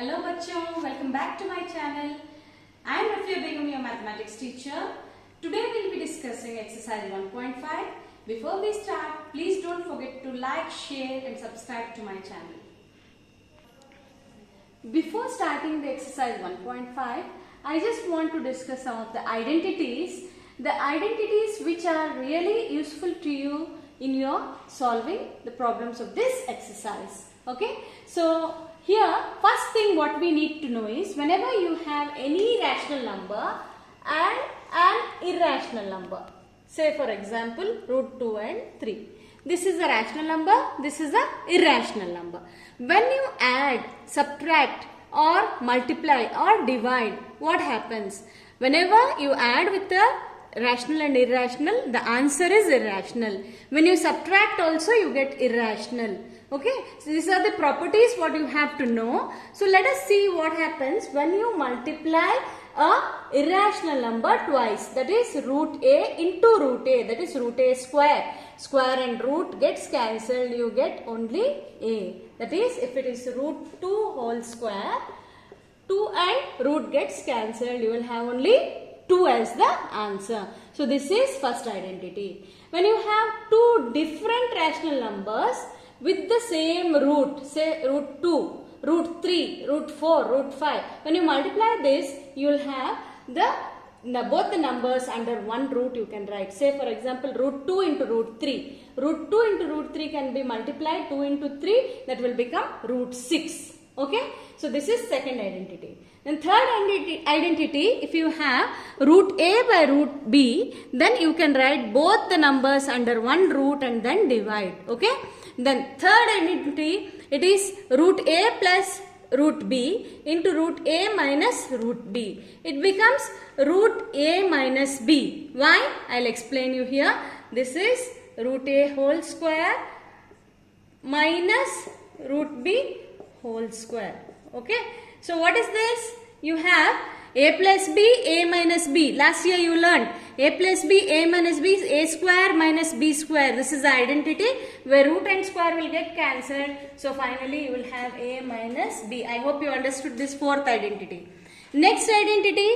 Hello बच्चों, welcome back to my channel. I am Rafia Begum, your mathematics teacher. Today we will be discussing exercise 1.5. Before we start, please don't forget to like, share and subscribe to my channel. Before starting the exercise 1.5, I just want to discuss some of the identities which are really useful to you in your solving the problems of this exercise. Okay, so here first thing what we need to know is whenever you have any rational number and an irrational number, say for example root 2 and 3. This is a rational number, this is a irrational number. When you add, subtract or multiply or divide, what happens? Whenever you add with the rational and irrational, the answer is irrational. When you subtract also you get irrational. Okay, so these are the properties what you have to know. So let us see what happens when you multiply a irrational number twice, that is root a into root a, that is root a square. Square and root gets cancelled, you get only a. That is, if it is root 2 whole square, 2 and root gets cancelled, you will have only 2 as the answer. So this is first identity. When you have two different rational numbers with the same root, say root 2, root 3, root 4, root 5. When you multiply this, you will have both the numbers under one root you can write. Say for example, root 2 into root 3. Root 2 into root 3 can be multiplied 2 into 3, that will become root 6. Okay, so this is second identity. Then third identity, if you have root a by root b, then you can write both the numbers under one root and then divide. Okay. Then third identity, it is root a plus root b into root a minus root b. It becomes root a minus b. Why? I'll explain you here. This is root a whole square minus root b whole square. Okay. So what is this? You have a plus b, a minus b. Last year you learned a plus b, a minus b is a square minus b square. This is the identity where root and square will get cancelled. So finally you will have a minus b. I hope you understood this fourth identity. Next identity,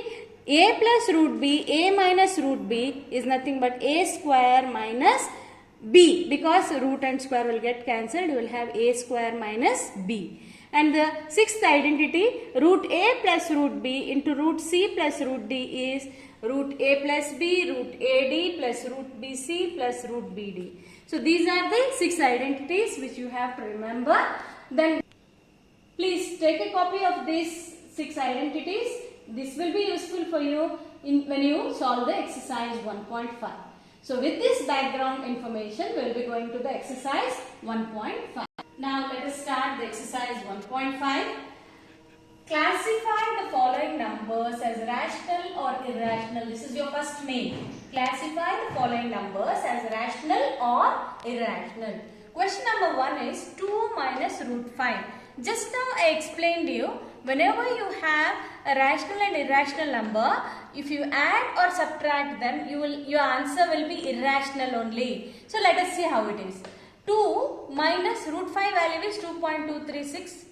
a plus root b, a minus root b is nothing but a square minus b. Because root and square will get cancelled, you will have a square minus b. And the sixth identity, root a plus root b into root c plus root d is root a plus b, root ad plus root bc plus root bd. So these are the six identities which you have to remember. Then please take a copy of these six identities. This will be useful for you when you solve the exercise 1.5. So with this background information, we will be going to the exercise 1.5. Now let us start the exercise 1.5. Classify the following numbers as rational or irrational. This is your first main. Classify the following numbers as rational or irrational. Question number 1 is 2 minus root 5. Just now I explained you, whenever you have a rational and irrational number, if you add or subtract them, your answer will be irrational only. So let us see how it is. 2 minus root 5 value is 2.236.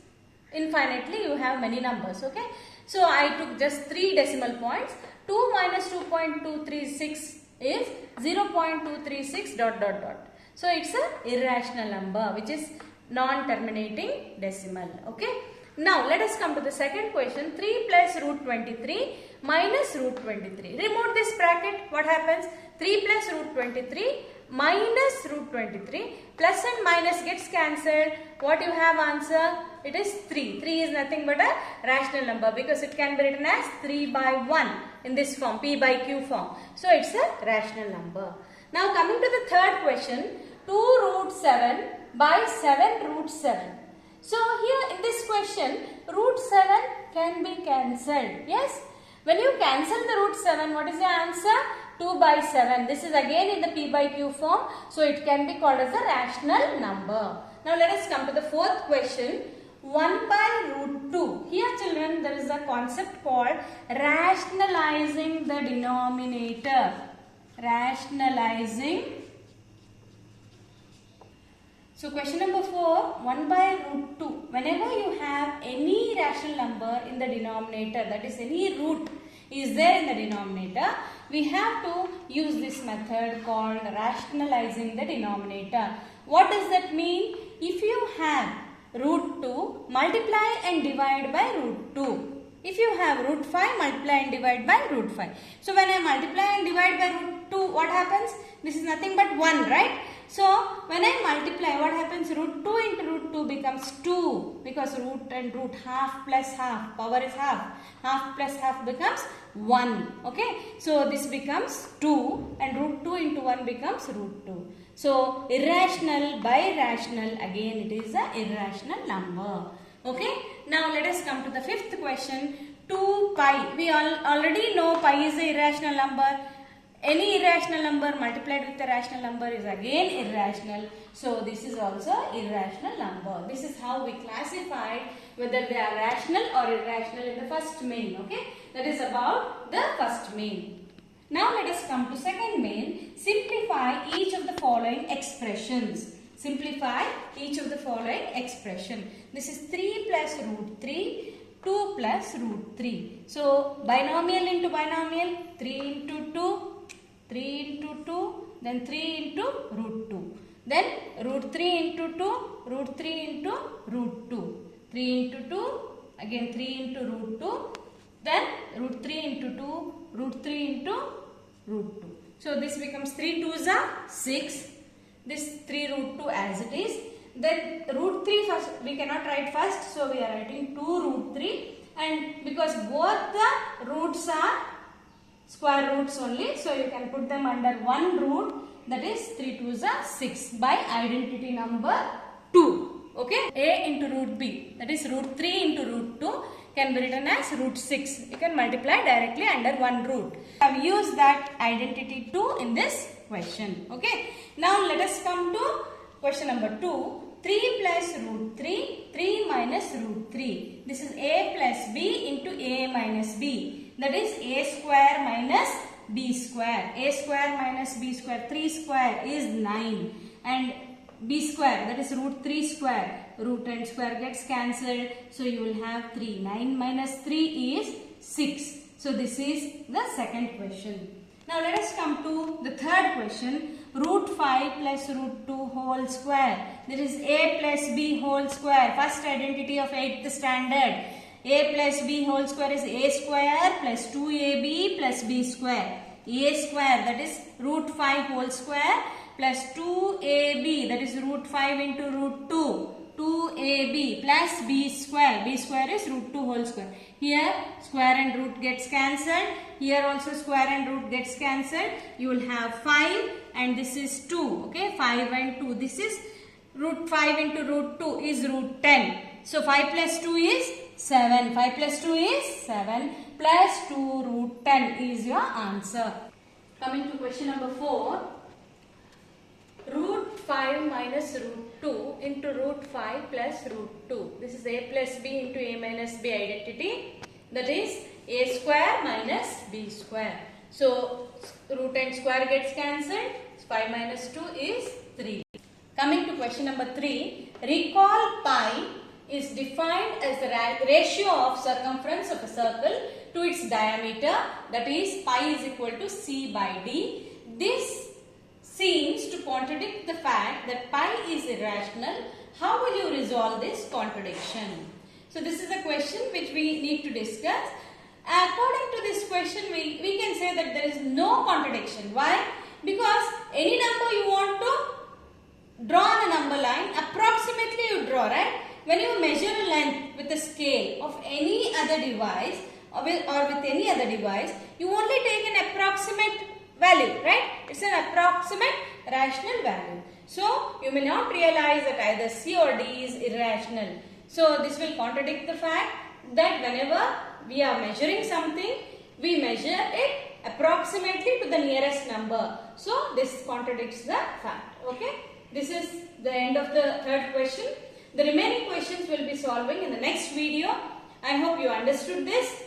Infinitely you have many numbers. Okay. So I took just 3 decimal points. 2 minus 2.236 is 0.236 dot dot dot. So it's a irrational number which is non-terminating decimal. Okay. Now let us come to the second question. 3 plus root 23 minus root 23. Remove this bracket. What happens? 3 plus root 23 minus root 23. Plus and minus gets cancelled. What you have answer? It is 3. 3 is nothing but a rational number because it can be written as 3 by 1 in this form, p by q form. So it's a rational number. Now coming to the third question. 2 root 7 by 7 root 7. So here in this question, root 7 can be cancelled. Yes? When you cancel the root 7, what is the answer? 2 by 7. This is again in the p by q form. So it can be called as a rational number. Now let us come to the fourth question. 1 by root 2. Here children, there is a concept called rationalizing the denominator. Rationalizing. So question number 4, 1 by root 2. Whenever you have any rational number in the denominator, that is any root is there in the denominator, we have to use this method called rationalizing the denominator. What does that mean? If you have root 2, multiply and divide by root 2. If you have root 5, multiply and divide by root 5. So when I multiply and divide by root 2, what happens? This is nothing but 1, right? So when I multiply, what happens? Root 2 into root 2 becomes 2, because root and root, half plus half, power is half. Half plus half becomes 1. Okay. So this becomes 2 and root 2 into 1 becomes root 2. So irrational by rational, again it is an irrational number. Okay. Now let us come to the fifth question. 2 pi. We already know pi is a irrational number. Any irrational number multiplied with a rational number is again irrational. So this is also irrational number. This is how we classified whether they are rational or irrational in the first main. Okay. That is about the first main. Now let us come to second main. Simplify each of the following expressions. Simplify each of the following expression. This is 3 plus root 3, 2 plus root 3. So binomial into binomial, 3 into 2, 3 into 2, then 3 into root 2. Then root 3 into 2, root 3 into root 2. 3 into 2, again 3 into root 2. Then root 3 into 2, root 3 into root 2. So this becomes 3 2s are 6. This 3 root 2 as it is. Then root 3 first, we cannot write first. So we are writing 2 root 3. And because both the roots are square roots only, so you can put them under one root, that is 3 2s are 6 by identity number 2. Okay, a into root b, that is root 3 into root 2 can be written as root 6. You can multiply directly under one root. I have used that identity 2 in this question. Okay, now let us come to question number 2. 3 plus root 3, 3 minus root 3. This is a plus b into a minus b. That is a square minus b square. A square minus b square. 3 square is 9. And b square, that is root 3 square. Root and square gets cancelled. So you will have 3. 9 minus 3 is 6. So this is the second question. Now let us come to the third question. Root 5 plus root 2 whole square. That is a plus b whole square. First identity of 8th standard. A plus b whole square is a square plus 2ab plus b square. A square, that is root 5 whole square plus 2ab, that is root 5 into root 2. 2ab plus b square. B square is root 2 whole square. Here square and root gets cancelled. Here also square and root gets cancelled. You will have 5 and this is 2. Okay, 5 and 2. This is root 5 into root 2 is root 10. So 5 plus 2 is 7. 5 plus 2 is 7 plus 2 root 10 is your answer. Coming to question number 4. Root 5 minus root 2 into root 5 plus root 2. This is a plus b into a minus b identity. That is a square minus b square. So root and square gets cancelled. 5 minus 2 is 3. Coming to question number 3. Recall pi is defined as the ratio of circumference of a circle to its diameter. That is pi is equal to c by d. This seems to contradict the fact that pi is irrational. How will you resolve this contradiction? So this is a question which we need to discuss. According to this question, we can say that there is no contradiction. Why? Because any number you want to draw on a number line, approximately you draw, right? When you measure a length with a scale of any other device or with any other device, you only take an approximate value, right? It's an approximate rational value. So you may not realize that either C or D is irrational. So this will contradict the fact that whenever we are measuring something, we measure it approximately to the nearest number. So this contradicts the fact. Okay. This is the end of the third question. The remaining questions will be solving in the next video. I hope you understood this.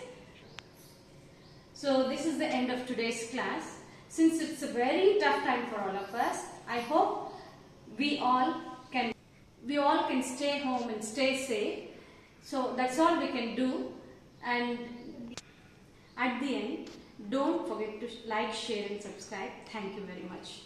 So this is the end of today's class. Since it's a very tough time for all of us, I hope we all can stay home and stay safe. So that's all we can do, and at the end, don't forget to like, share and subscribe. Thank you very much.